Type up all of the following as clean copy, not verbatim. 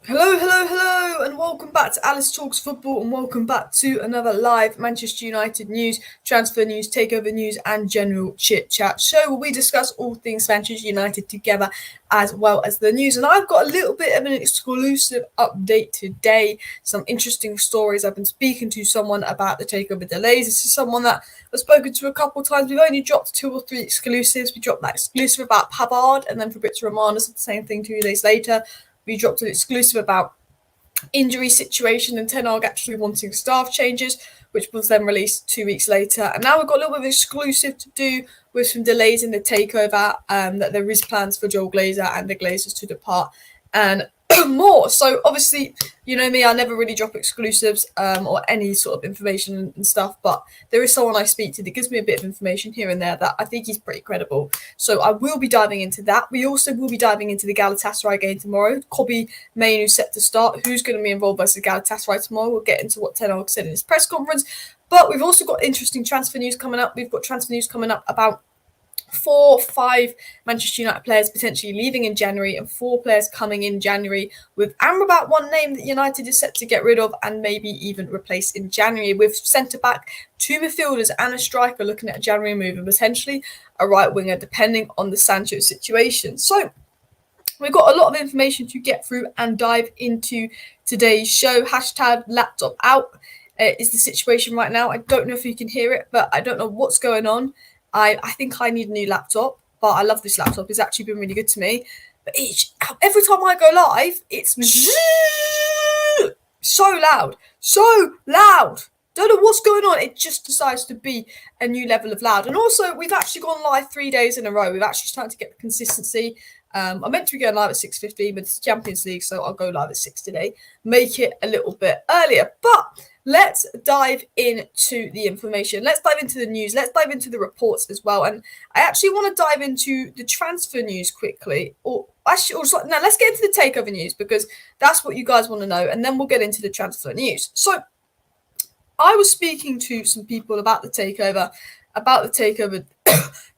Hello, and welcome back to Alice Talks Football, and welcome back to another live Manchester United news, transfer news, takeover news, and general chit chat show where we discuss all things Manchester United together, as well as the news. And I've got a little bit of an exclusive update today. Some interesting stories. I've been speaking to someone about the takeover delays. This is someone that I've spoken to a couple of times. We've only dropped 2 or 3 exclusives. We dropped that exclusive about Pavard, and then Fabrizio Romano said the same thing 2 days later. We dropped an exclusive about injury situation and Ten Hag actually wanting staff changes, which was then released 2 weeks later. And now we've got a little bit of exclusive to do with some delays in the takeover, that there is plans for Joel Glazer and the Glazers to depart and more. So obviously, you know me, I never really drop exclusives or any sort of information and stuff, but there is someone I speak to that gives me a bit of information here and there that I think is pretty credible. So I will be diving into that. We also will be diving into the Galatasaray game tomorrow. Kobbie Mainoo set to start. Who's going to be involved versus Galatasaray tomorrow? We'll get into what Ten Hag said in his press conference. But we've also got interesting transfer news coming up. We've got transfer news coming up about 4-5 Manchester United players potentially leaving in January and 4 players coming in January, with Amrabat one name that United is set to get rid of and maybe even replace in January, with centre-back, 2 midfielders and a striker looking at a January move and potentially a right winger depending on the Sancho situation. So we've got a lot of information to get through and dive into today's show. Hashtag laptop out is the situation right now. I don't know if you can hear it, but I don't know what's going on. I think I need a new laptop, but I love this laptop. It's actually been really good to me. But every time I go live, it's so loud. Don't know what's going on. It just decides to be a new level of loud. And also, we've actually gone live 3 days in a row. We've actually started to get the consistency. I'm meant to be going live at 6:15, but it's Champions League, so I'll go live at 6 today. Make it a little bit earlier. But let's dive into the information. Let's dive into the news. Let's dive into the reports as well. And I actually want to dive into the transfer news quickly. Now let's get into the takeover news because that's what you guys want to know. And then we'll get into the transfer news. So I was speaking to some people about the takeover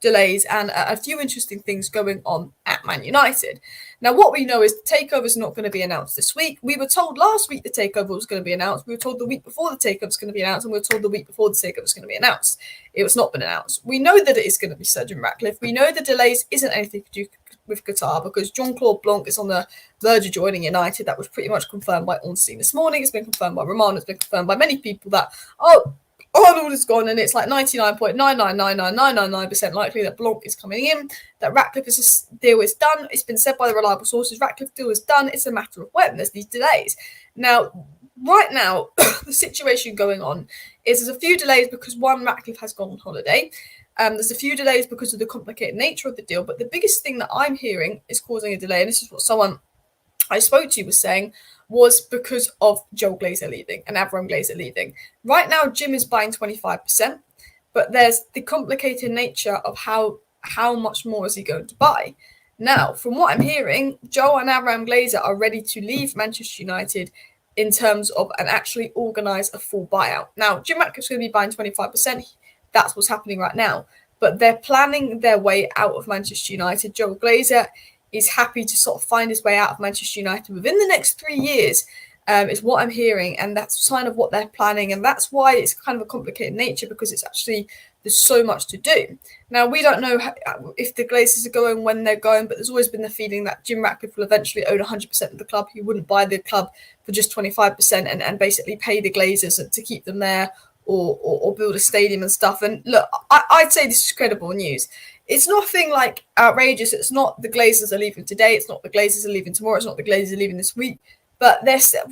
delays and a few interesting things going on at Man United. Now, what we know is the takeover is not going to be announced this week. We were told last week the takeover was going to be announced. We were told the week before the takeover was going to be announced, and we were told the week before the takeover was going to be announced. It was not been announced. We know that it is going to be Sir Jim Ratcliffe. We know the delays isn't anything to do with Qatar because Jean-Claude Blanc is on the verge of joining United. That was pretty much confirmed by Ornstein this morning. It's been confirmed by Romano. It's been confirmed by many people that, Arnold is gone, and it's like 99.9999999% likely that Blanc is coming in, that Ratcliffe's deal is done. It's been said by the reliable sources, Ratcliffe's deal is done. It's a matter of when. There's these delays. Now, right now, the situation going on is there's a few delays because, one, Ratcliffe has gone on holiday. There's a few delays because of the complicated nature of the deal, but the biggest thing that I'm hearing is causing a delay, and this is what someone I spoke to was saying, was because of Joel Glazer leaving and Abraham Glazer leaving. Right now, Jim is buying 25%, but there's the complicated nature of how much more is he going to buy. Now, from what I'm hearing, Joel and Abraham Glazer are ready to leave Manchester United in terms of and actually organise a full buyout. Now, Jim Ratcliffe's going to be buying 25%. That's what's happening right now. But they're planning their way out of Manchester United. Joel Glazer is happy to sort of find his way out of Manchester United within the next 3 years, is what I'm hearing. And that's a sign of what they're planning. And that's why it's kind of a complicated nature, because it's actually, there's so much to do. Now, we don't know if the Glazers are going, when they're going, but there's always been the feeling that Jim Ratcliffe will eventually own 100% of the club. He wouldn't buy the club for just 25% and basically pay the Glazers to keep them there or build a stadium and stuff. And look, I'd say this is credible news. It's nothing like outrageous. It's not the Glazers are leaving today. It's not the Glazers are leaving tomorrow. It's not the Glazers are leaving this week. But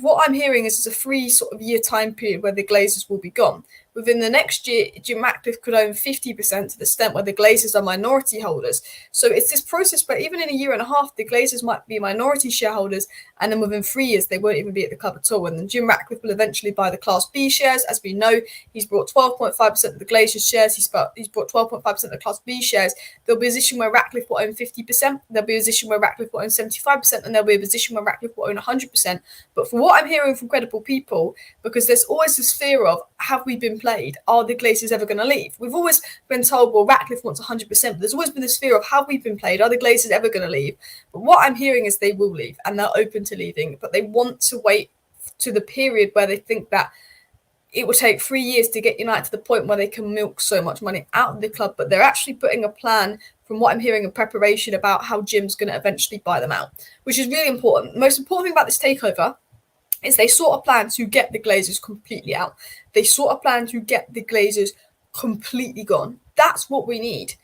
what I'm hearing is it's a 3 sort of year time period where the Glazers will be gone. Within the next year, Jim Ratcliffe could own 50% to the extent where the Glazers are minority holders. So it's this process where even in a year and a half, the Glazers might be minority shareholders, and then within 3 years, they won't even be at the club at all. And then Jim Ratcliffe will eventually buy the Class B shares. As we know, he's bought 12.5% of the Glazers shares. He's bought 12.5% of the Class B shares. There'll be a position where Ratcliffe will own 50%. There'll be a position where Ratcliffe will own 75%, and there'll be a position where Ratcliffe will own 100%. But from what I'm hearing from credible people, because there's always this fear of, have we been played, are the Glazers ever going to leave? We've always been told, well, Ratcliffe wants 100%, but there's always been this fear of how we've been played. Are the Glazers ever going to leave? But what I'm hearing is they will leave, and they're open to leaving, but they want to wait to the period where they think that it will take 3 years to get United to the point where they can milk so much money out of the club. But they're actually putting a plan, from what I'm hearing, in preparation about how Jim's going to eventually buy them out, which is really important. The most important thing about this takeover is they sort of plan to get the Glazers completely out. They sort of plan to get the Glazers completely gone. That's what we need.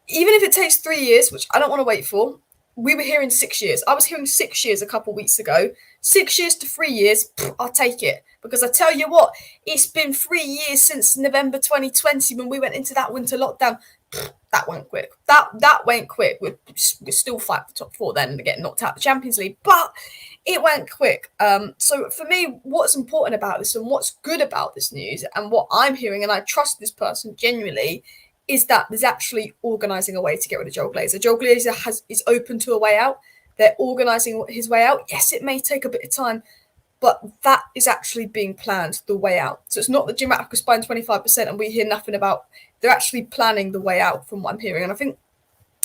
Even if it takes 3 years, which I don't want to wait for, we were hearing 6 years. I was hearing 6 years a couple of weeks ago. 6 years to 3 years, I'll take it. Because I tell you what, it's been 3 years since November 2020 when we went into that winter lockdown. That went quick. That went quick. We're still fighting the top four then and getting knocked out of the Champions League. But it went quick. So for me, what's important about this and what's good about this news and what I'm hearing, and I trust this person genuinely, is that there's actually organising a way to get rid of Joel Glazer. Joel Glazer is open to a way out. They're organising his way out. Yes, it may take a bit of time, but that is actually being planned, the way out. So it's not that Jim Ratcliffe is buying 25% and we hear nothing about. They're actually planning the way out from what I'm hearing. And I think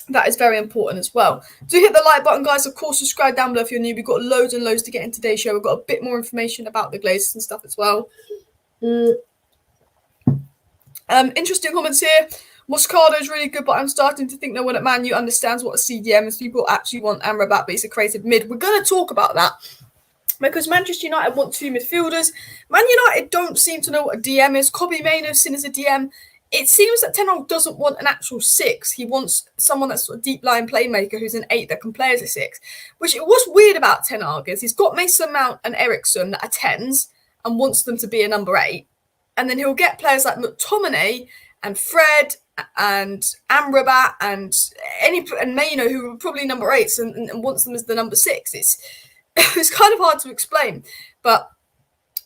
that is very important as well. Do hit the like button, guys. Of course, subscribe down below if you're new. We've got loads and loads to get in today's show. We've got a bit more information about the Glazers and stuff as well. Interesting comments here. Moscardo is really good, but I'm starting to think no one at Man U understands what a CDM is. People actually want Amrabat, but he's a creative mid. We're going to talk about that because Manchester United want 2 midfielders. Man United don't seem to know what a DM is. Kobbie Mainoo's seen as a DM. It seems that Ten Hag doesn't want an actual 6. He wants someone that's sort of deep line playmaker who's an 8 that can play as a 6. Which what's weird about Ten Hag is he's got Mason Mount and Eriksen that are 10s and wants them to be a number 8. And then he'll get players like McTominay and Fred and Amrabat and Mainoo who are probably number 8s and wants them as the number 6. It's kind of hard to explain, but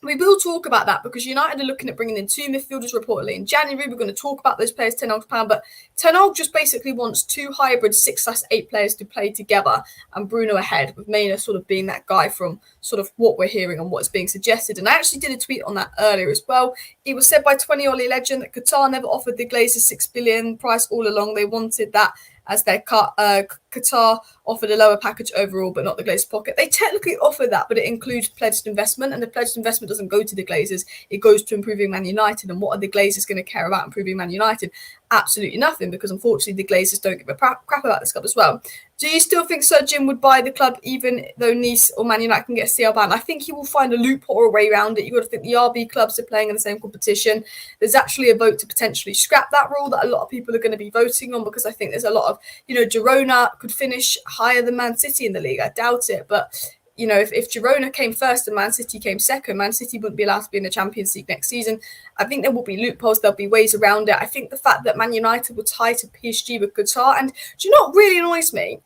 we will talk about that because United are looking at bringing in 2 midfielders reportedly in January. We're going to talk about those players Ten Hag's plan, but Ten Hag just basically wants 2 hybrid 6/8 players to play together and Bruno ahead, with Mainoo sort of being that guy from sort of what we're hearing and what's being suggested. And I actually did a tweet on that earlier as well. It was said by 20 Ollie legend that Qatar never offered the Glazers 6 billion price all along. They wanted that as their cut. Qatar offered a lower package overall, but not the Glazers' pocket. They technically offered that, but it includes pledged investment, and the pledged investment doesn't go to the Glazers. It goes to improving Man United. And what are the Glazers going to care about improving Man United? Absolutely nothing, because unfortunately the Glazers don't give a crap about this club as well. Do you still think Sir Jim would buy the club even though Nice or Man United can get a CL ban? I think he will find a loophole or a way around it. You've got to think the RB clubs are playing in the same competition. There's actually a vote to potentially scrap that rule that a lot of people are going to be voting on, because I think there's a lot of, Girona could finish higher than Man City in the league. I doubt it, but if Girona came first and Man City came second, Man City wouldn't be allowed to be in the Champions League next season. I think there will be loopholes. There'll be ways around it. I think the fact that Man United will tie to PSG with Qatar, and do you know what really annoys me?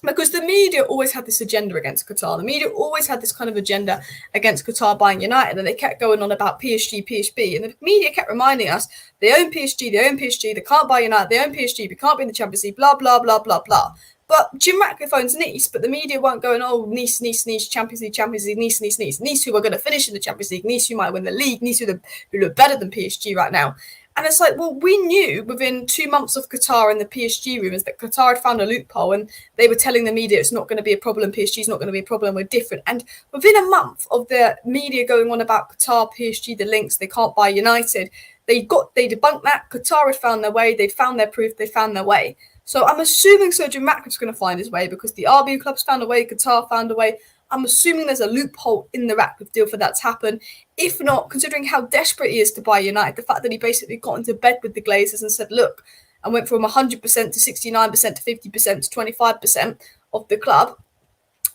Because the media always had this agenda against Qatar. The media always had this kind of agenda against Qatar buying United, and they kept going on about PSG. And the media kept reminding us, they own PSG, they can't buy United, they own PSG, we can't be in the Champions League, blah, blah, blah, blah, blah. But Jim Ratcliffe owns Nice, but the media weren't going, oh, Nice, Champions League, Nice. Nice, who are going to finish in the Champions League, Nice, who might win the league, Nice, who look better than PSG right now. And it's like, well, we knew within 2 months of Qatar and the PSG rumours that Qatar had found a loophole, and they were telling the media it's not going to be a problem, PSG's not going to be a problem, we're different. And within a month of the media going on about Qatar, PSG, the links, they can't buy United, they debunked that. Qatar had found their way, they'd found their proof, they found their way. So I'm assuming Sir Jim Ratcliffe's going to find his way, because the RB clubs found a way, Qatar found a way. I'm assuming there's a loophole in the Ratcliffe deal for that to happen. If not, considering how desperate he is to buy United, the fact that he basically got into bed with the Glazers and said, look, and went from 100% to 69% to 50% to 25% of the club,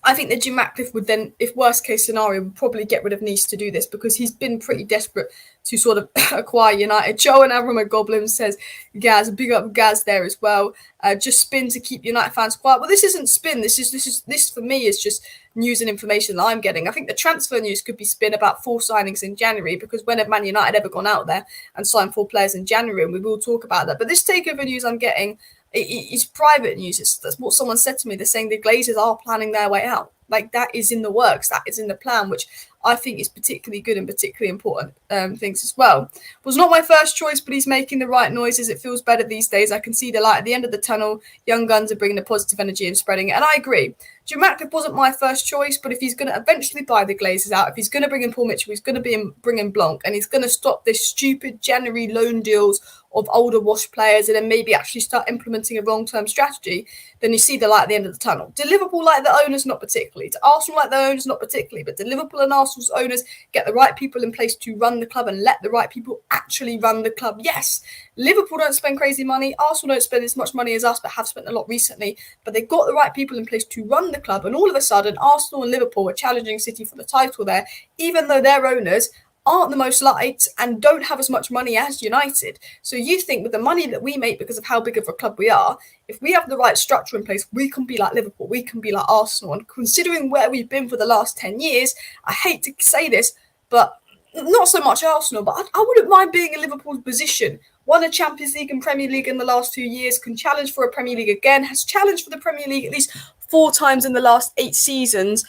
I think that Jim Ratcliffe would then, if worst case scenario, would probably get rid of Nice to do this, because he's been pretty desperate to sort of acquire United. Joe and Amrabat Goblin says, Gaz, big up Gaz there as well. Just spin to keep United fans quiet. Well, this isn't spin. This for me is just news and information that I'm getting. I think the transfer news could be spin about 4 signings in January, because when have Man United ever gone out there and signed 4 players in January? And we will talk about that. But this takeover news I'm getting, it's private news. That's what someone said to me. They're saying the Glazers are planning their way out. Like, that is in the works. That is in the plan, which I think is particularly good and particularly important things as well. Was not my first choice, but he's making the right noises. It feels better these days. I can see the light at the end of the tunnel. Young guns are bringing the positive energy and spreading it. And I agree. Jim Ratcliffe wasn't my first choice, but if he's going to eventually buy the Glazers out, if he's going to bring in Paul Mitchell, he's going to bring in Blanc, and he's going to stop this stupid January loan deals of older wash players and then maybe actually start implementing a long-term strategy, then you see the light at the end of the tunnel. Do Liverpool like the owners? Not particularly. Do Arsenal like the owners? Not particularly. But do Liverpool and Arsenal's owners get the right people in place to run the club and let the right people actually run the club? Yes. Liverpool don't spend crazy money. Arsenal don't spend as much money as us, but have spent a lot recently. But they've got the right people in place to run the club. And all of a sudden, Arsenal and Liverpool are challenging City for the title there, even though their owners aren't the most liked and don't have as much money as United. So you think with the money that we make because of how big of a club we are, if we have the right structure in place, we can be like Liverpool, we can be like Arsenal. And considering where we've been for the last 10 years, I hate to say this, but not so much Arsenal, but I wouldn't mind being in Liverpool's position. Won a Champions League and Premier League in the last 2 years, can challenge for a Premier League again, has challenged for the Premier League at least 4 times in the last 8 seasons.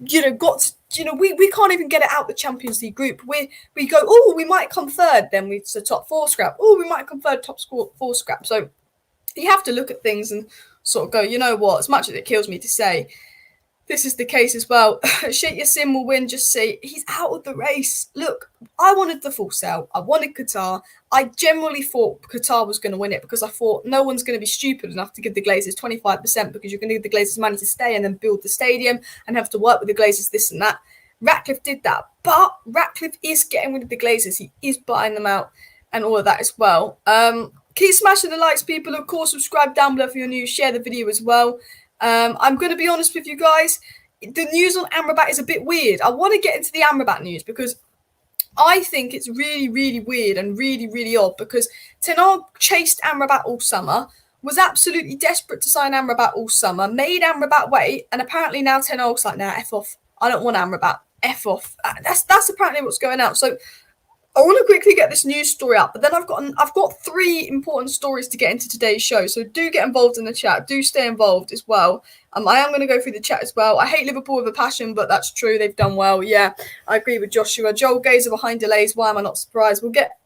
We can't even get it out the Champions League group. We go, oh, we might come third, then it's a top 4 scrap. Oh, we might come third, top 4 scrap. So you have to look at things and sort of go, you know what, as much as it kills me to say, this is the case as well. Sheikh Yassin will win, just say he's out of the race. Look, I wanted the full sale. I wanted Qatar. I generally thought Qatar was going to win it because I thought no one's going to be stupid enough to give the Glazers 25% because you're going to give the Glazers money to stay and then build the stadium and have to work with the Glazers, this and that. Ratcliffe did that, but Ratcliffe is getting rid of the Glazers. He is buying them out and all of that as well. Keep smashing the likes, people. Of course, subscribe down below for your news. Share the video as well. I'm going to be honest with you guys. The news on Amrabat is a bit weird. I want to get into the Amrabat news because I think it's really, really weird and really, really odd because Ten Hag chased Amrabat all summer, was absolutely desperate to sign Amrabat all summer, made Amrabat wait, and apparently now Ten Hag's like, nah, F off. I don't want Amrabat. F off. That's apparently what's going out. So I want to quickly get this news story up, but then I've got 3 important stories to get into today's show. So do get involved in the chat. Do stay involved as well. I am going to go through the chat as well. I hate Liverpool with a passion, but that's true. They've done well. Yeah, I agree with Joshua. Joel Glazer behind delays. Why am I not surprised? We'll get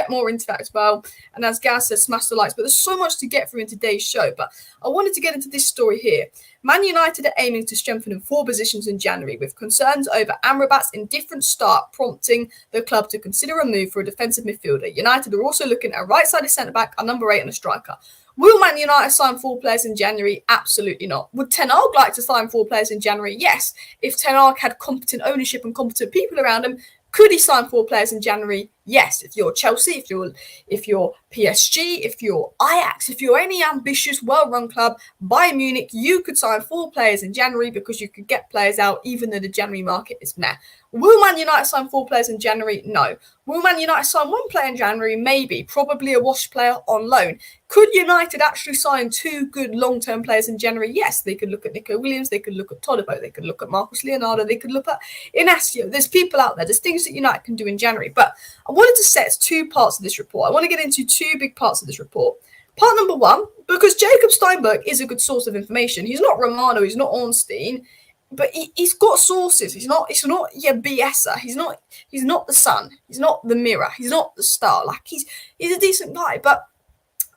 more into that as well. And as Gaz says, smash the likes. But there's so much to get through in today's show. But I wanted to get into this story here. Man United are aiming to strengthen in 4 positions in January, with concerns over Amrabat's indifferent start prompting the club to consider a move for a defensive midfielder. United are also looking at a right-sided centre-back, a number 8 and a striker. Will Man United sign 4 players in January? Absolutely not. Would Ten Hag like to sign 4 players in January? Yes. If Ten Hag had competent ownership and competent people around him, could he sign 4 players in January? Yes. If you're Chelsea, if you're PSG, if you're Ajax, if you're any ambitious, well-run club, Bayern Munich, you could sign 4 players in January because you could get players out even though the January market is meh. Will Man United sign 4 players in January? No. Will Man United sign 1 player in January? Maybe. Probably a wash player on loan. Could United actually sign 2 good long-term players in January? Yes. They could look at Nico Williams. They could look at Todibo. They could look at Marcus Leonardo. They could look at Inacio. There's people out there. There's things that United can do in January. But I wanted to set 2 parts of this report. I want to get into 2 big parts of this report. Part number 1, because Jacob Steinberg is a good source of information. He's not Romano. He's not Ornstein. But he's got sources. He's not your BSer. He's not the Sun. He's not the Mirror. He's not the Star. Like he's a decent guy. But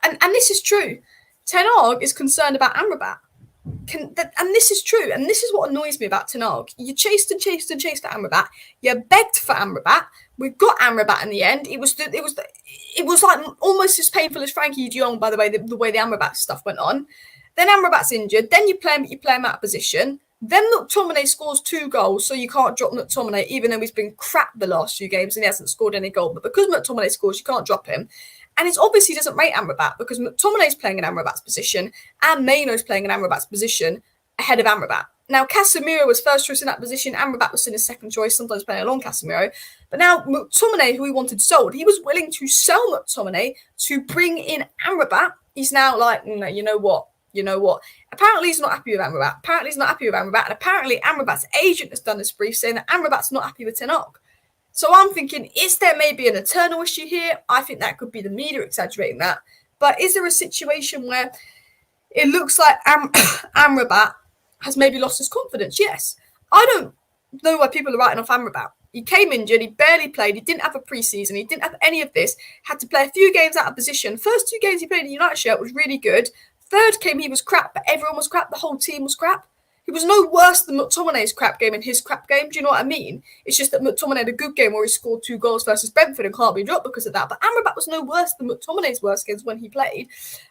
and this is true. Ten Hag is concerned about Amrabat. And this is true. And this is what annoys me about Ten Hag. You chased and chased and chased for Amrabat. You begged for Amrabat. We got Amrabat in the end. It was like almost as painful as Frankie de Jong, by the way, the way the Amrabat stuff went on. Then Amrabat's injured. Then you play him out of position. Then McTominay scores 2 goals, so you can't drop McTominay, even though he's been crap the last few games and he hasn't scored any goal. But because McTominay scores, you can't drop him. And it obviously doesn't rate Amrabat because McTominay's playing in Amrabat's position and Maino's playing in Amrabat's position ahead of Amrabat. Now, Casemiro was first choice in that position. Amrabat was in his second choice, sometimes playing along Casemiro. But now McTominay, who he wanted sold, he was willing to sell McTominay to bring in Amrabat. He's now like, no, you know what? Apparently he's not happy with Amrabat. And apparently Amrabat's agent has done this brief saying that Amrabat's not happy with Ten Hag. So I'm thinking, is there maybe an eternal issue here? I think that could be the media exaggerating that. But is there a situation where it looks like Amrabat has maybe lost his confidence. Yes. I don't know why people are writing off Amrabat. He came injured, he barely played, he didn't have a pre-season, he didn't have any of this, had to play a few games out of position. First 2 games he played in the United shirt was really good. Third game he was crap, but everyone was crap, the whole team was crap. He was no worse than McTominay's crap game and his crap game. Do you know what I mean? It's just that McTominay had a good game where he scored 2 goals versus Brentford and can't be dropped because of that. But Amrabat was no worse than McTominay's worst games when he played.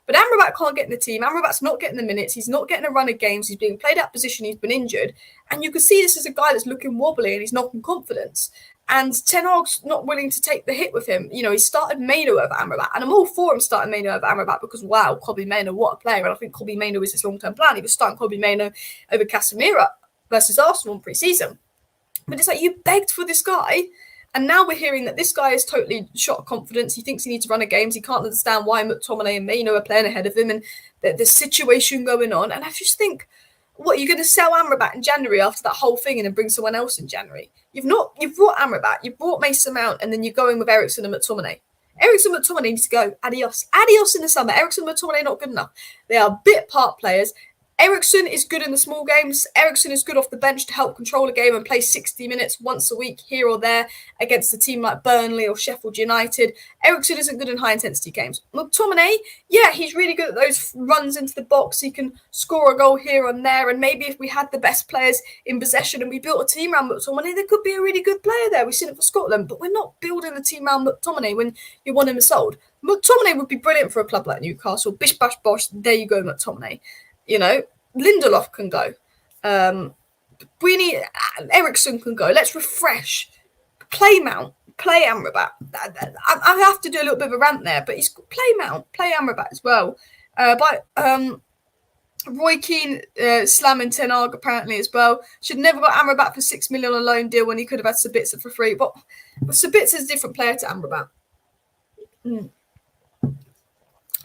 But Amrabat can't get in the team. Amrabat's not getting the minutes. He's not getting a run of games. He's being played out of position. He's been injured. And you can see this as a guy that's looking wobbly and he's knocking confidence. And Ten Hag's not willing to take the hit with him. You know, he started Maino over Amrabat. And I'm all for him starting Maino over Amrabat because, wow, Kobbie Mainoo, what a player. And I think Kobbie Mainoo is his long-term plan. He was starting Kobbie Mainoo over Casemiro versus Arsenal in pre-season. But it's like, you begged for this guy. And now we're hearing that this guy is totally shot of confidence. He thinks he needs to run a games. He can't understand why McTominay and Mainoo are playing ahead of him and the situation going on. And I just think, what, you're going to sell Amrabat in January after that whole thing and then bring someone else in January? You've brought Amrabat, you've brought Mason Mount, and then you're going with Eriksen and McTominay. Eriksen and McTominay needs to go. Adios. Adios in the summer. Eriksen and McTominay not good enough. They are bit part players. Eriksen is good in the small games. Eriksen is good off the bench to help control a game and play 60 minutes once a week here or there against a team like Burnley or Sheffield United. Eriksen isn't good in high-intensity games. McTominay, yeah, he's really good at those runs into the box. He can score a goal here and there. And maybe if we had the best players in possession and we built a team around McTominay, there could be a really good player there. We've seen it for Scotland. But we're not building a team around McTominay when you want him sold. McTominay would be brilliant for a club like Newcastle. Bish, bash, bosh, there you go, McTominay. You know, Lindelof can go. We need Eriksen can go. Let's refresh. Play Mount. Play Amrabat. I have to do a little bit of a rant there, but he's play Mount. Play Amrabat as well. Roy Keane slamming Ten Hag apparently as well. Should never got Amrabat for $6 million on a loan deal when he could have had Sabitzer for free. But Sabitzer's a different player to Amrabat.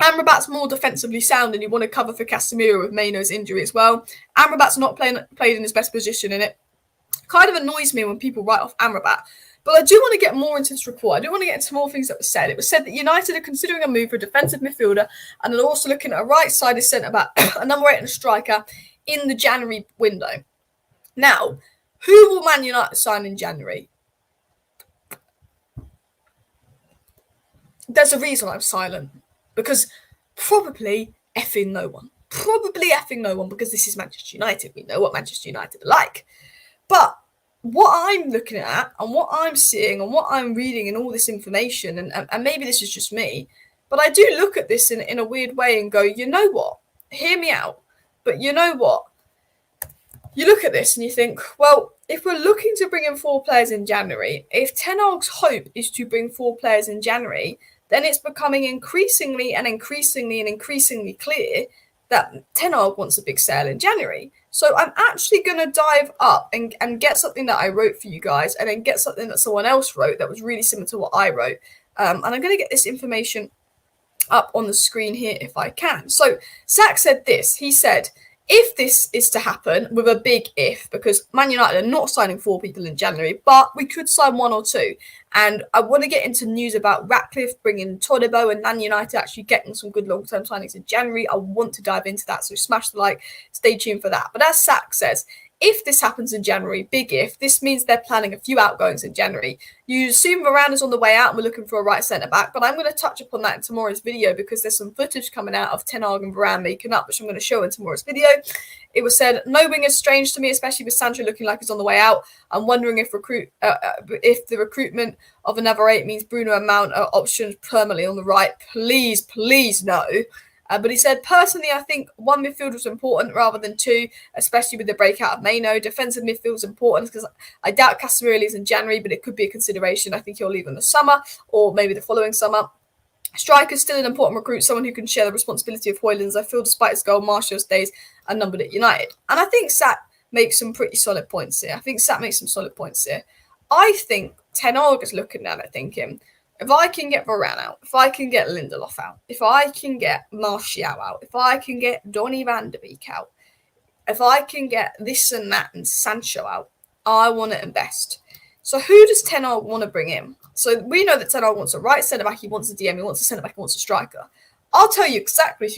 Amrabat's more defensively sound and you want to cover for Casemiro with Mainoo's injury as well. Amrabat's not played in his best position in it. Kind of annoys me when people write off Amrabat. But I do want to get more into this report. I do want to get into more things that were said. It was said that United are considering a move for a defensive midfielder and they're also looking at a right-sided centre-back, a number 8 and a striker in the January window. Now, who will Man United sign in January? There's a reason I'm silent. Because probably effing no one. Probably effing no one because this is Manchester United. We know what Manchester United are like. But what I'm looking at and what I'm seeing and what I'm reading and all this information, and maybe this is just me, but I do look at this in a weird way and go, you know what? Hear me out. But you know what? You look at this and you think, well, if we're looking to bring in 4 players in January, if Ten Hag's hope is to bring 4 players in January, then it's becoming increasingly clear that Ten Hag wants a big sale in January. So I'm actually going to dive up and get something that I wrote for you guys and then get something that someone else wrote that was really similar to what I wrote. And I'm going to get this information up on the screen here if I can. So Zach said this. He said, if this is to happen, with a big if, because Man United are not signing 4 people in January, but we could sign 1 or 2. And I want to get into news about Ratcliffe bringing Todibo and Man United actually getting some good long-term signings in January. I want to dive into that, so smash the like, stay tuned for that. But as Zach says, if this happens in January, big if, this means they're planning a few outgoings in January. You assume Varana's on the way out and we're looking for a right centre-back, but I'm going to touch upon that in tomorrow's video because there's some footage coming out of Ten Hag and Varane making up, which I'm going to show in tomorrow's video. It was said, no wing is strange to me, especially with Sancho looking like he's on the way out. I'm wondering if the recruitment of another 8 means Bruno and Mount are options permanently on the right. Please no. But he said, personally, I think 1 midfield was important rather than 2, especially with the breakout of Mainoo. Defensive midfield is important because I doubt Casemiro leaves in January, but it could be a consideration. I think he'll leave in the summer or maybe the following summer. Striker is still an important recruit, someone who can share the responsibility of Højlund's. I feel despite his goal, Martial's days are numbered at United. And I think Sat makes some pretty solid points here. I think Ten Hag is looking at it thinking, if I can get Varane out, if I can get Lindelof out, if I can get Martial out, if I can get Donny van de Beek out, if I can get this and that and Sancho out, I want to invest. So who does Ten Hag want to bring in? So we know that Ten Hag wants a right centre-back, he wants a DM, he wants a centre-back, he wants a striker. I'll tell you exactly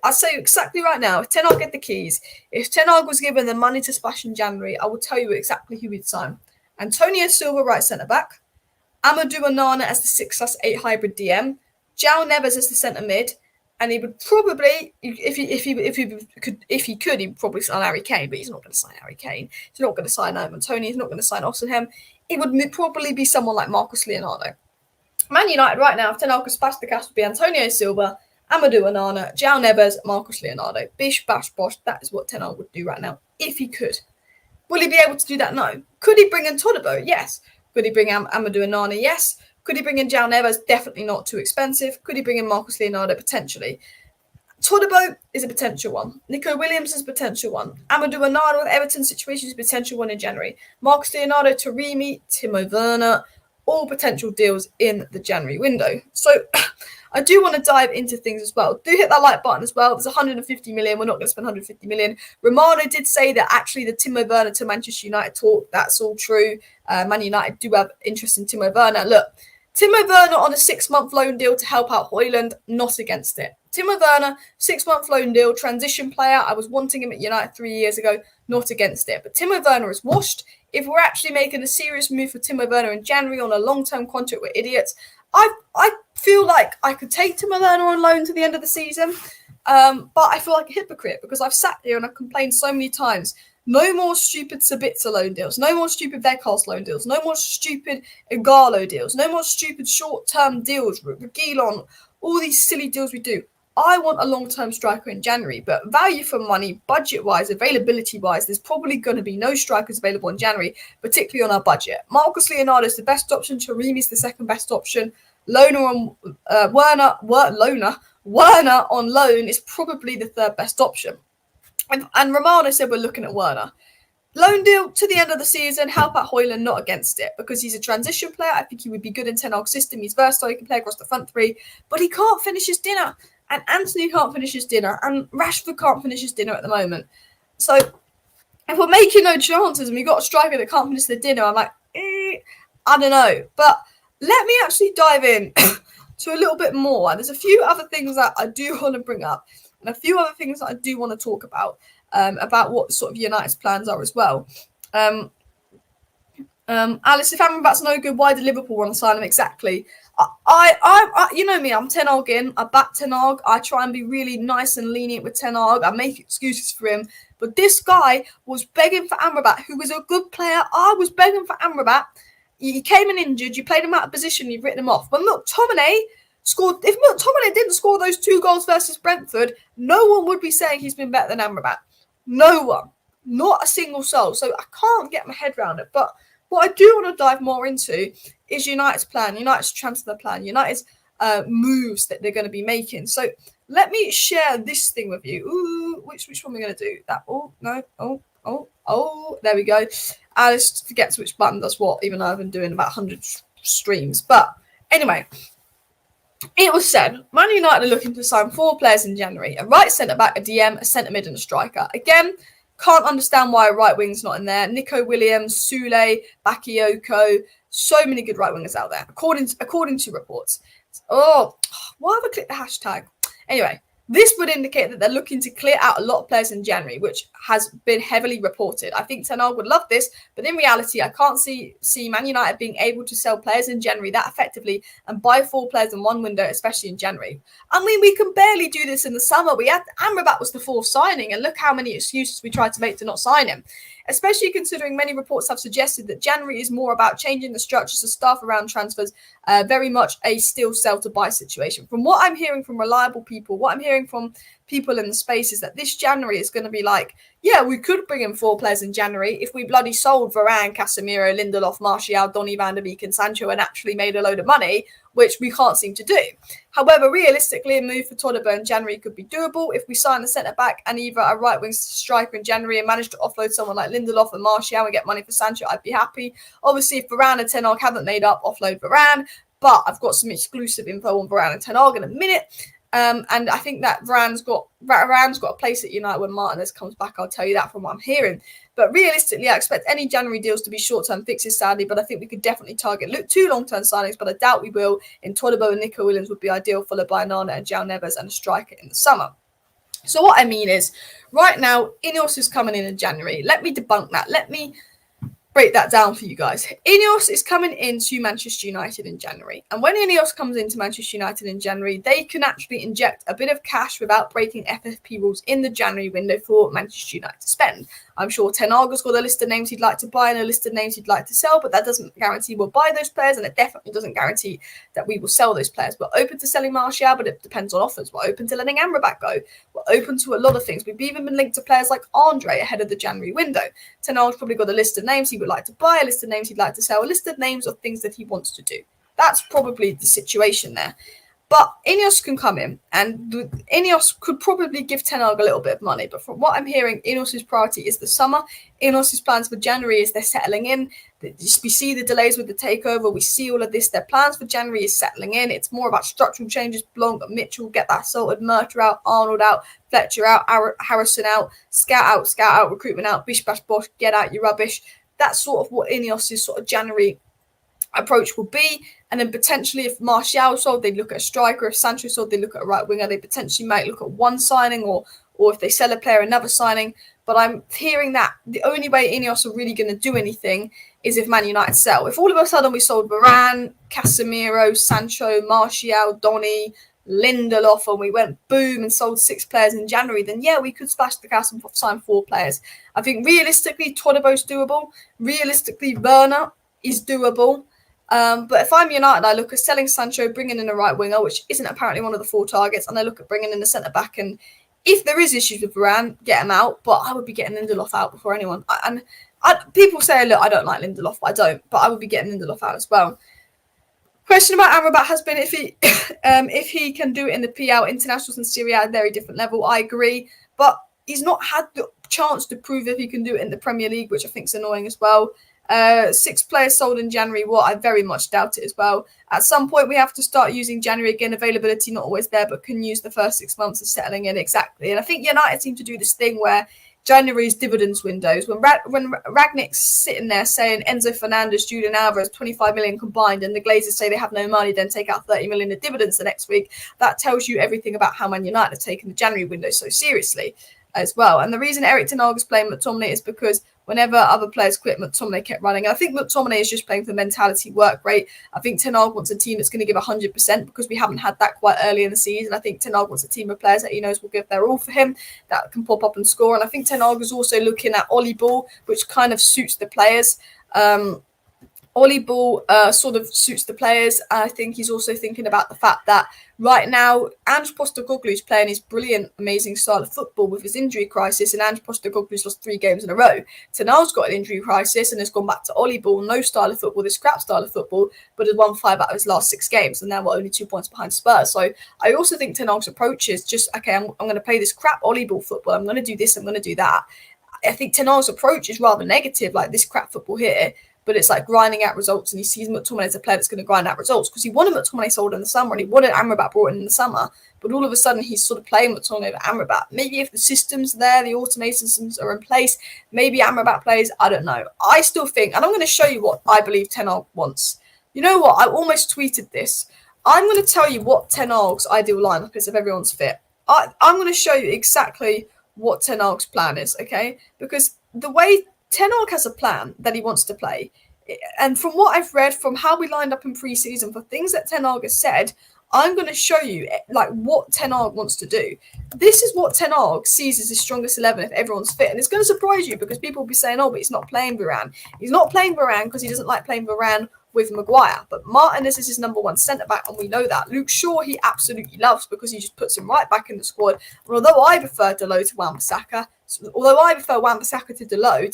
I'll say exactly right now. If Ten Hag get the keys, if Ten Hag was given the money to splash in January, I will tell you exactly who he'd sign. Antonio Silva, right centre back. Amadou Onana as the 6+8 hybrid DM. João Neves as the centre mid. And he would probably, if he could, he'd probably sign Harry Kane, but he's not going to sign Harry Kane. He's not going to sign Antonio. He's not going to sign Oxenham. It would probably be someone like Marcus Leonardo. Man United right now, if Ten Hag could splash the cash, would be Antonio Silva, Amadou Onana, João Neves, Marcus Leonardo. Bish, bash, bosh. That is what Ten Hag would do right now, if he could. Will he be able to do that? No. Could he bring in Todibo? Yes. Could he bring in Amadou Onana? Yes. Could he bring in João Neves? Definitely not too expensive. Could he bring in Marcus Leonardo? Potentially. Todibo is a potential one. Nico Williams is a potential one. Amadou Onana with Everton situation is a potential one in January. Marcus Leonardo, Taremi, Timo Werner, all potential deals in the January window. So I do want to dive into things as well. Do hit that like button as well. There's 150 million. We're not going to spend 150 million. Romano did say that actually the Timo Werner to Manchester United talk, that's all true. Man United do have interest in Timo Werner. Look, Timo Werner on a 6-month loan deal to help out Højlund, not against it. Timo Werner, 6-month loan deal, transition player. I was wanting him at United 3 years ago, not against it. But Timo Werner is washed. If we're actually making a serious move for Timo Werner in January on a long-term contract, we're idiots. I feel like I could take Timo Werner on loan to the end of the season, but I feel like a hypocrite because I've sat here and I've complained so many times. No more stupid Sabitzer loan deals. No more stupid Weghorst loan deals. No more stupid Igalo deals. No more stupid short-term deals. Reguilon, all these silly deals we do. I want a long-term striker in January, but value for money, budget-wise, availability-wise, there's probably going to be no strikers available in January, particularly on our budget. Marcus Leonardo is the best option. Taremi is the second best option. Werner on loan is probably the third best option. And Romano said we're looking at Werner. Loan deal to the end of the season, help out Højlund, not against it, because he's a transition player. I think he would be good in Ten Hag's system. He's versatile, he can play across the front three, but he can't finish his dinner. And Anthony can't finish his dinner, and Rashford can't finish his dinner at the moment. So if we're making no chances and we've got a striker that can't finish the dinner, I'm like, I don't know. But let me actually dive in to a little bit more. There's a few other things that I do want to bring up, and a few other things that I do want to talk about what sort of United's plans are as well. Alice, if Amrabat's no good, why did Liverpool want to sign him? Exactly. I you know me, I'm Ten Hag in. I back Ten Hag. I try and be really nice and lenient with Ten Hag. I make excuses for him. But this guy was begging for Amrabat, who was a good player. I was begging for Amrabat. He came in injured. You played him out of position. You've written him off. When McTominay scored, if McTominay didn't score those 2 goals versus Brentford, no one would be saying he's been better than Amrabat. No one. Not a single soul. So I can't get my head around it. But what I do want to dive more into is United's plan, United's transfer plan, United's moves that they're going to be making. So let me share this thing with you. Ooh, which one are we going to do? That? Oh, no. Oh, there we go. Alice forgets which button does what, even though I've been doing about 100 streams. But anyway, it was said, Man United are looking to sign 4 players in January. A right centre-back, a DM, a centre-mid and a striker. Again, can't understand why a right wing's not in there. Nico Williams, Sule, Bakayoko, so many good right wingers out there, according to reports. Oh, why have I clicked the hashtag? Anyway, this would indicate that they're looking to clear out a lot of players in January, which has been heavily reported. I think Ten Hag would love this, but in reality, I can't see Man United being able to sell players in January that effectively and buy 4 players in one window, especially in January. I mean, we can barely do this in the summer. Amrabat was the 4th signing, and look how many excuses we tried to make to not sign him. Especially considering many reports have suggested that January is more about changing the structures of staff around transfers, very much a still sell to buy situation. From what I'm hearing from reliable people, what I'm hearing from people in the space is that this January is going to be like, yeah, we could bring in 4 players in January if we bloody sold Varane, Casemiro, Lindelof, Martial, Donny van der Beek and Sancho and actually made a load of money, which we can't seem to do. However, realistically, a move for Todibo in January could be doable if we sign a centre-back and either a right-wing striker in January and manage to offload someone like Lindelof and Martial and get money for Sancho, I'd be happy. Obviously, if Varane and Ten Hag haven't made up, offload Varane. But I've got some exclusive info on Varane and Ten Hag in a minute. And I think that Varane's got a place at United when Martinez comes back. I'll tell you that from what I'm hearing. But realistically, I expect any January deals to be short-term fixes, sadly, but I think we could definitely target 2 long-term signings, but I doubt we will. In Todibo and Nico Williams would be ideal, followed by Nana and João Neves and a striker in the summer. So what I mean is, right now, Ineos is coming in January. Let me debunk that. Let me break that down for you guys. Ineos is coming into Manchester United in January. And when Ineos comes into Manchester United in January, they can actually inject a bit of cash without breaking FFP rules in the January window for Manchester United to spend. I'm sure Ten Hag has got a list of names he'd like to buy and a list of names he'd like to sell, but that doesn't guarantee we'll buy those players, and it definitely doesn't guarantee that we will sell those players. We're open to selling Martial, but it depends on offers. We're open to letting Amrabat go. We're open to a lot of things. We've even been linked to players like Andre ahead of the January window. Ten Hag's probably got a list of names he would like to buy, a list of names he'd like to sell, a list of names of things that he wants to do. That's probably the situation there. But Ineos can come in, and Ineos could probably give Ten Hag a little bit of money. But from what I'm hearing, Ineos' priority is the summer. Ineos' plans for January is they're settling in. We see the delays with the takeover. We see all of this. Their plans for January is settling in. It's more about structural changes. Blanc, Mitchell, get that sorted. Murta out, Arnold out, Fletcher out, Harrison out, scout out, recruitment out, bish, bash, bosh, get out your rubbish. That's sort of what Ineos' sort of January approach will be. And then potentially if Martial sold, they'd look at a striker. If Sancho sold, they'd look at a right winger. They potentially might look at one signing, or if they sell a player, another signing. But I'm hearing that the only way Ineos are really going to do anything is if Man United sell. If all of a sudden we sold Varane, Casemiro, Sancho, Martial, Donny, Lindelof, and we went boom and sold 6 players in January, then yeah, we could splash the cash and sign 4 players. I think realistically, Todibo's doable. Realistically, Werner is doable. But if I'm United, I look at selling Sancho, bringing in a right winger, which isn't apparently one of the 4 targets, and I look at bringing in a centre-back. And if there is issues with Varane, get him out, but I would be getting Lindelof out before anyone. People say, look, I don't like Lindelof, but I don't, but I would be getting Lindelof out as well. Question about Amrabat has been if he can do it in the PL internationals and Serie A at a very different level. I agree, but he's not had the chance to prove if he can do it in the Premier League, which I think is annoying as well. 6 players sold in January. I very much doubt it as well. At some point, we have to start using January again. Availability not always there, but can use the first 6 months of settling in exactly. And I think United seem to do this thing where January's dividends windows. When Ragnick's sitting there saying Enzo Fernandez, Julian Alvarez, 25 million combined, and the Glazers say they have no money, then take out 30 million of dividends the next week, that tells you everything about how Man United have taken the January window so seriously as well. And the reason Eric Ten Hag is playing McTominay is because whenever other players quit, McTominay kept running. I think McTominay is just playing for the mentality work rate. I think Ten Hag wants a team that's going to give 100% because we haven't had that quite early in the season. I think Ten Hag wants a team of players that he knows will give their all for him, that can pop up and score. And I think Ten Hag is also looking at Ollie Ball, which kind of suits the players. Ollie Ball sort of suits the players. I think he's also thinking about the fact that right now, Ange Postecoglou is playing his brilliant, amazing style of football with his injury crisis, and Ange Postecoglou's lost 3 games in a row. Ten Hag's got an injury crisis and has gone back to Ollie Ball, no style of football, this crap style of football, but has won 5 out of his last 6 games, and now we're only 2 points behind Spurs. So I also think Ten Hag's approach is just, okay, I'm going to play this crap Ollie Ball football, I'm going to do this, I'm going to do that. I think Ten Hag's approach is rather negative, like this crap football here, but it's like grinding out results, and he sees McTominay as a player that's going to grind out results because he wanted McTominay sold in the summer and he wanted Amrabat brought in the summer, but all of a sudden he's sort of playing McTominay over Amrabat. Maybe if the system's there, the automation systems are in place, maybe Amrabat plays, I don't know. I still think, and I'm going to show you what I believe Ten Hag wants. You know what? I almost tweeted this. I'm going to tell you what Ten Hag's ideal lineup is if everyone's fit. I'm going to show you exactly what Ten Hag's plan is, okay? Because the way Ten Hag has a plan that he wants to play. And from what I've read, from how we lined up in pre-season, for things that Ten Hag has said, I'm going to show you like what Ten Hag wants to do. This is what Ten Hag sees as his strongest 11 if everyone's fit. And it's going to surprise you because people will be saying, oh, but he's not playing Varane. He's not playing Varane because he doesn't like playing Varane with Maguire. But Martinez is his number 1 centre-back, and we know that. Luke Shaw, he absolutely loves because he just puts him right back in the squad. And although I prefer Dalot to Wan-Bissaka, to Dalot,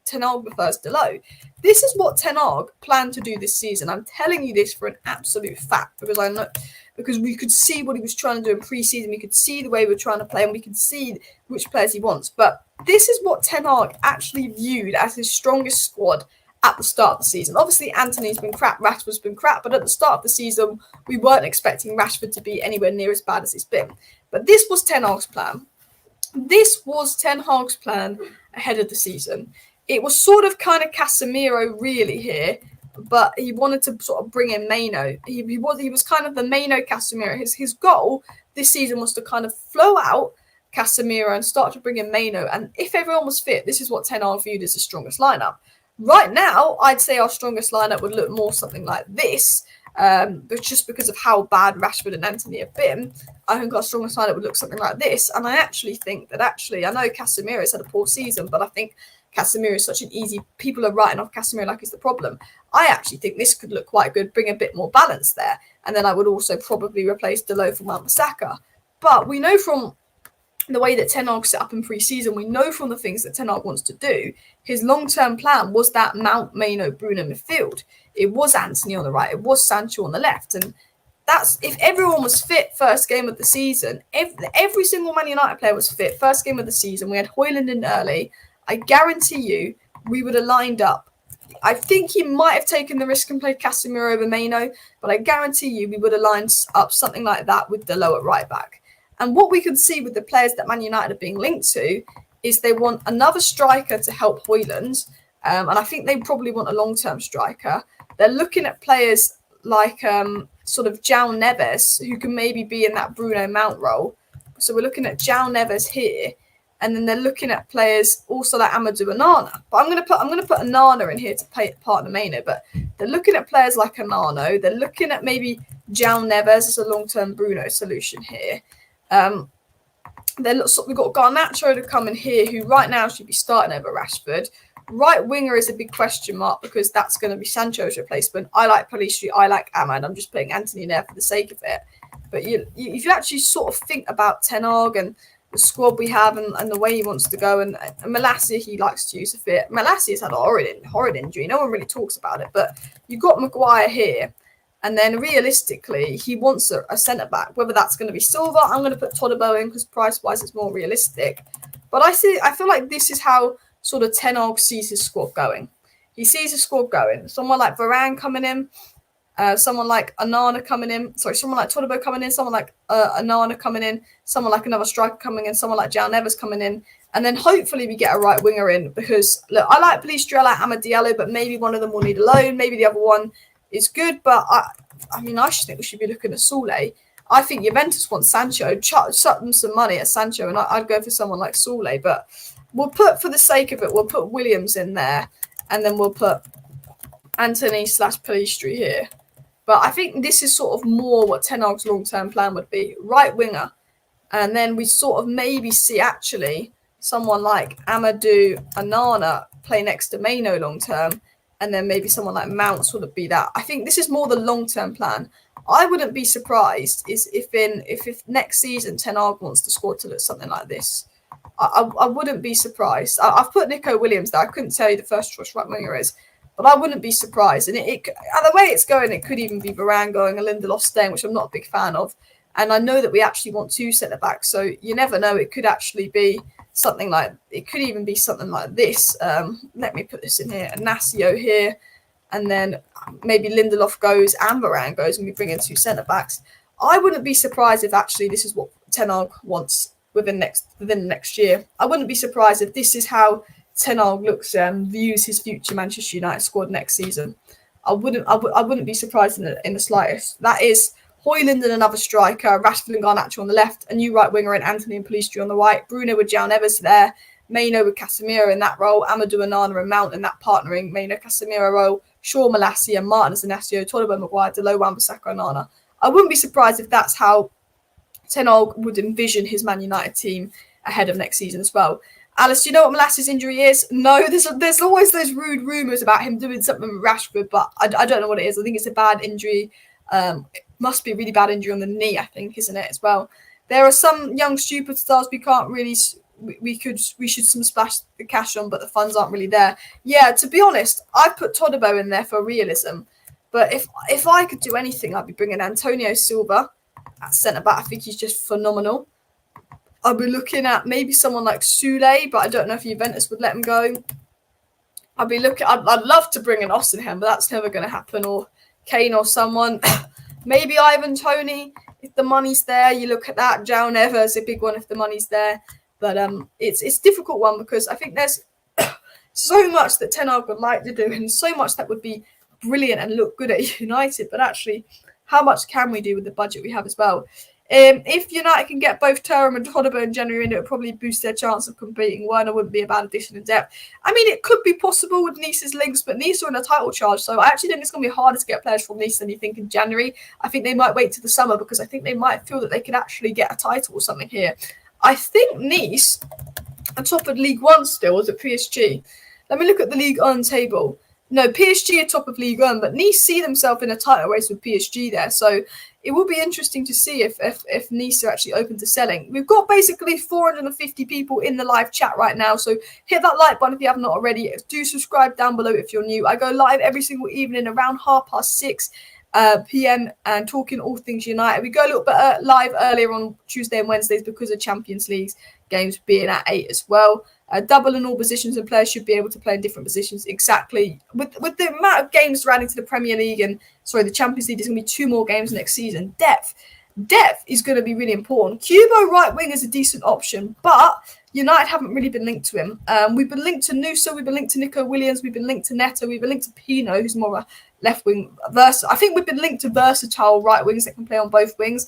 Ten Hag prefers Dalot. This is what Ten Hag planned to do this season. I'm telling you this for an absolute fact because I know, because we could see what he was trying to do in pre-season. We could see the way we were trying to play, and we could see which players he wants. But this is what Ten Hag actually viewed as his strongest squad at the start of the season. Obviously, Anthony's been crap, Rashford's been crap, but at the start of the season, we weren't expecting Rashford to be anywhere near as bad as he's been. But this was Ten Hag's plan. this was Ten Hag's plan ahead of the season. It was sort of kind of Casemiro really here, but he wanted to sort of bring in Maino. He was kind of the Maino Casemiro. His goal this season was to kind of flow out Casemiro and start to bring in Maino. And if everyone was fit, this is what Ten Hag viewed as the strongest lineup. Right now, I'd say our strongest lineup would look more something like this. But just because of how bad Rashford and Antony have been, I think our strongest lineup would look something like this. And I actually think that I know Casemiro's had a poor season, but I think Casemiro is such an easy... People are writing off Casemiro like he's the problem. I actually think this could look quite good, bring a bit more balance there. And then I would also probably replace Dalot for Wan-Bissaka. But we know from the way that Ten Hag set up in pre-season, we know from the things that Ten Hag wants to do, his long-term plan was that Mount, Maino, Bruno midfield. It was Antony on the right, it was Sancho on the left, and that's if everyone was fit first game of the season, every single Man United player was fit first game of the season. We had Højlund in early. I guarantee you we would have lined up. I think he might have taken the risk and played Casemiro over Maino, but I guarantee you we would have lined up something like that with Dalot at right back. And what we can see with the players that Man United are being linked to is they want another striker to help Højlund. And I think they probably want a long-term striker. They're looking at players like sort of João Neves, who can maybe be in that Bruno Mount role. So we're looking at João Neves here. And then they're looking at players also like Amadou Onana. But I'm gonna put Onana in here to play partner Maino. But they're looking at players like Onana. They're looking at maybe João Neves as a long-term Bruno solution here. We've got Garnacho to come in here, who right now should be starting over Rashford. Right winger is a big question mark because that's going to be Sancho's replacement. I like Pellistri, I like Ahmad. I'm just putting Antony in there for the sake of it. But if you actually sort of think about Ten Hag and the squad we have and the way he wants to go, and Malacia he likes to use a fit. Malacia's had a horrid injury. No one really talks about it, but you've got Maguire here. And then realistically, he wants a centre-back. Whether that's going to be Silva, I'm going to put Todibo in because price-wise it's more realistic. But I feel like this is how sort of Ten Hag sees his squad going. He sees his squad going. Someone like Varane coming in. Someone like Onana coming in. Sorry, someone like Todibo coming in. Someone like Onana coming in. Someone like another striker coming in. Someone like João Neves coming in. And then hopefully we get a right winger in. Because, look, I like Pellistri, I like Amad Diallo, but maybe one of them will need a loan. Maybe the other one is good, but I just think we should be looking at Soule. I think Juventus wants Sancho. Chuck them some money at Sancho, and I'd go for someone like Soule. But we'll put, for the sake of it, we'll put Williams in there, and then we'll put Antony/Pellistri here. But I think this is sort of more what Ten Hag's long-term plan would be. Right winger, and then we sort of maybe see actually someone like Amadou Onana play next to Maino long-term. And then maybe someone like Mount sort of be that. I think this is more the long-term plan. I wouldn't be surprised if next season Ten Hag wants the squad to look something like this. I wouldn't be surprised. I've put Nico Williams there. I couldn't tell you the first choice right winger is, but I wouldn't be surprised. And the way it's going, it could even be Varane going and Lindelof staying, which I'm not a big fan of. And I know that we actually want two centre-backs, so you never know. It could actually be something like, it could even be something like this. Let me put this in here. Inacio here, and then maybe Lindelof goes and Varane goes, and we bring in two centre-backs. I wouldn't be surprised if actually this is what Ten Hag wants within the next year. I wouldn't be surprised if this is how Ten Hag looks and views his future Manchester United squad next season. I wouldn't be surprised in the slightest. That is Højlund and another striker, Rashford and Garnacho on the left, a new right winger and Antony and Pellistri on the right, Bruno with João Neves there, Maino with Casemiro in that role, Amadou Onana and Mount in that partnering Maino-Casemiro role, Shaw, Malacia, Martinez, Inacio, Todibo, Maguire, Dalot, Wan-Bissaka, Onana. I wouldn't be surprised if that's how Ten Hag would envision his Man United team ahead of next season as well. Alice, do you know what Malacia's injury is? No, there's always those rude rumours about him doing something with Rashford, but I don't know what it is. I think it's a bad injury. It must be a really bad injury on the knee, I think, isn't it, as well? There are some young stupid stars we can't really... We should splash the cash on, but the funds aren't really there. Yeah, to be honest, I put Todibo in there for realism. But if I could do anything, I'd be bringing Antonio Silva at centre-back. I think he's just phenomenal. I'd be looking at maybe someone like Soule, but I don't know if Juventus would let him go. I'd love to bring in Ostenham, but that's never going to happen. Or Kane or someone. Maybe Ivan Toney, if the money's there. You look at that. João Neves, a big one if the money's there. But it's a difficult one because I think there's so much that Ten Hag would like to do and so much that would be brilliant and look good at United. But actually, how much can we do with the budget we have as well? If United can get both Thuram and Hodeba in January, it would probably boost their chance of competing. Werner wouldn't be a bad addition in depth. I mean, it could be possible with Nice's links, but Nice are in a title charge, so I actually think it's going to be harder to get players from Nice than you think in January. I think they might wait till the summer because I think they might feel that they could actually get a title or something here. I think Nice are top of League One still, is it PSG? Let me look at the League One table. No, PSG are top of League One, but Nice see themselves in a title race with PSG there. So it will be interesting to see if Nice are actually open to selling. We've got basically 450 people in the live chat right now. So hit that like button if you haven't already. Do subscribe down below if you're new. I go live every single evening around 6:30 p.m. and talking all things United. We go a little bit live earlier on Tuesday and Wednesdays because of Champions League games being at 8 as well. Double in all positions, and players should be able to play in different positions. Exactly. With the amount of games adding to the Premier League and the Champions League, there's going to be 2 more games next season. Depth is going to be really important. Kubo right wing is a decent option, but United haven't really been linked to him. We've been linked to Nusa, we've been linked to Nico Williams, we've been linked to Neto, we've been linked to Pino, who's more of a left wing. I think we've been linked to versatile right wings that can play on both wings.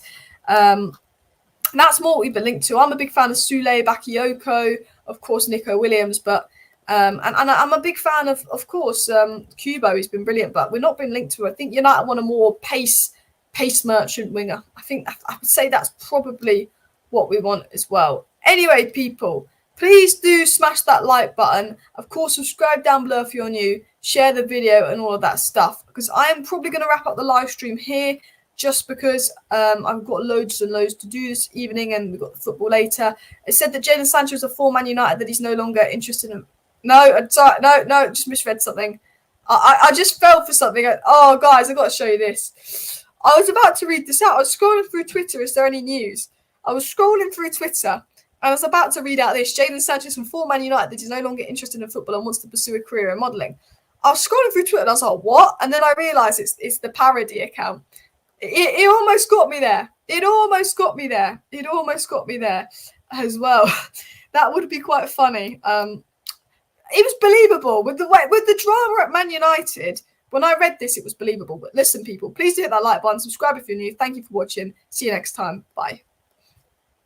That's more what we've been linked to. I'm a big fan of Sule, Bakayoko, of course, Nico Williams, but and I'm a big fan of course, Kubo. He's been brilliant, but we're not been linked to. I think United want a more pace merchant winger. I think I would say that's probably what we want as well. Anyway, people, please do smash that like button. Of course, subscribe down below if you're new. Share the video and all of that stuff, because I am probably going to wrap up the live stream here. Just because I've got loads and loads to do this evening and we've got the football later. It said that Jadon Sancho is a former Man United, that he's no longer interested in. No, just misread something. I just fell for something. Oh, guys, I've got to show you this. I was about to read this out. I was scrolling through Twitter. Is there any news? I was scrolling through Twitter and I was about to read out this. Jadon Sancho from former Man United, that he's no longer interested in football and wants to pursue a career in modelling. I was scrolling through Twitter and I was like, what? And then I realised it's the parody account. It almost got me there. It almost got me there as well. That would be quite funny. It was believable with the drama at Man United. When I read this, it was believable. But listen, people, please do hit that like button, subscribe if you're new. Thank you for watching. See you next time. Bye.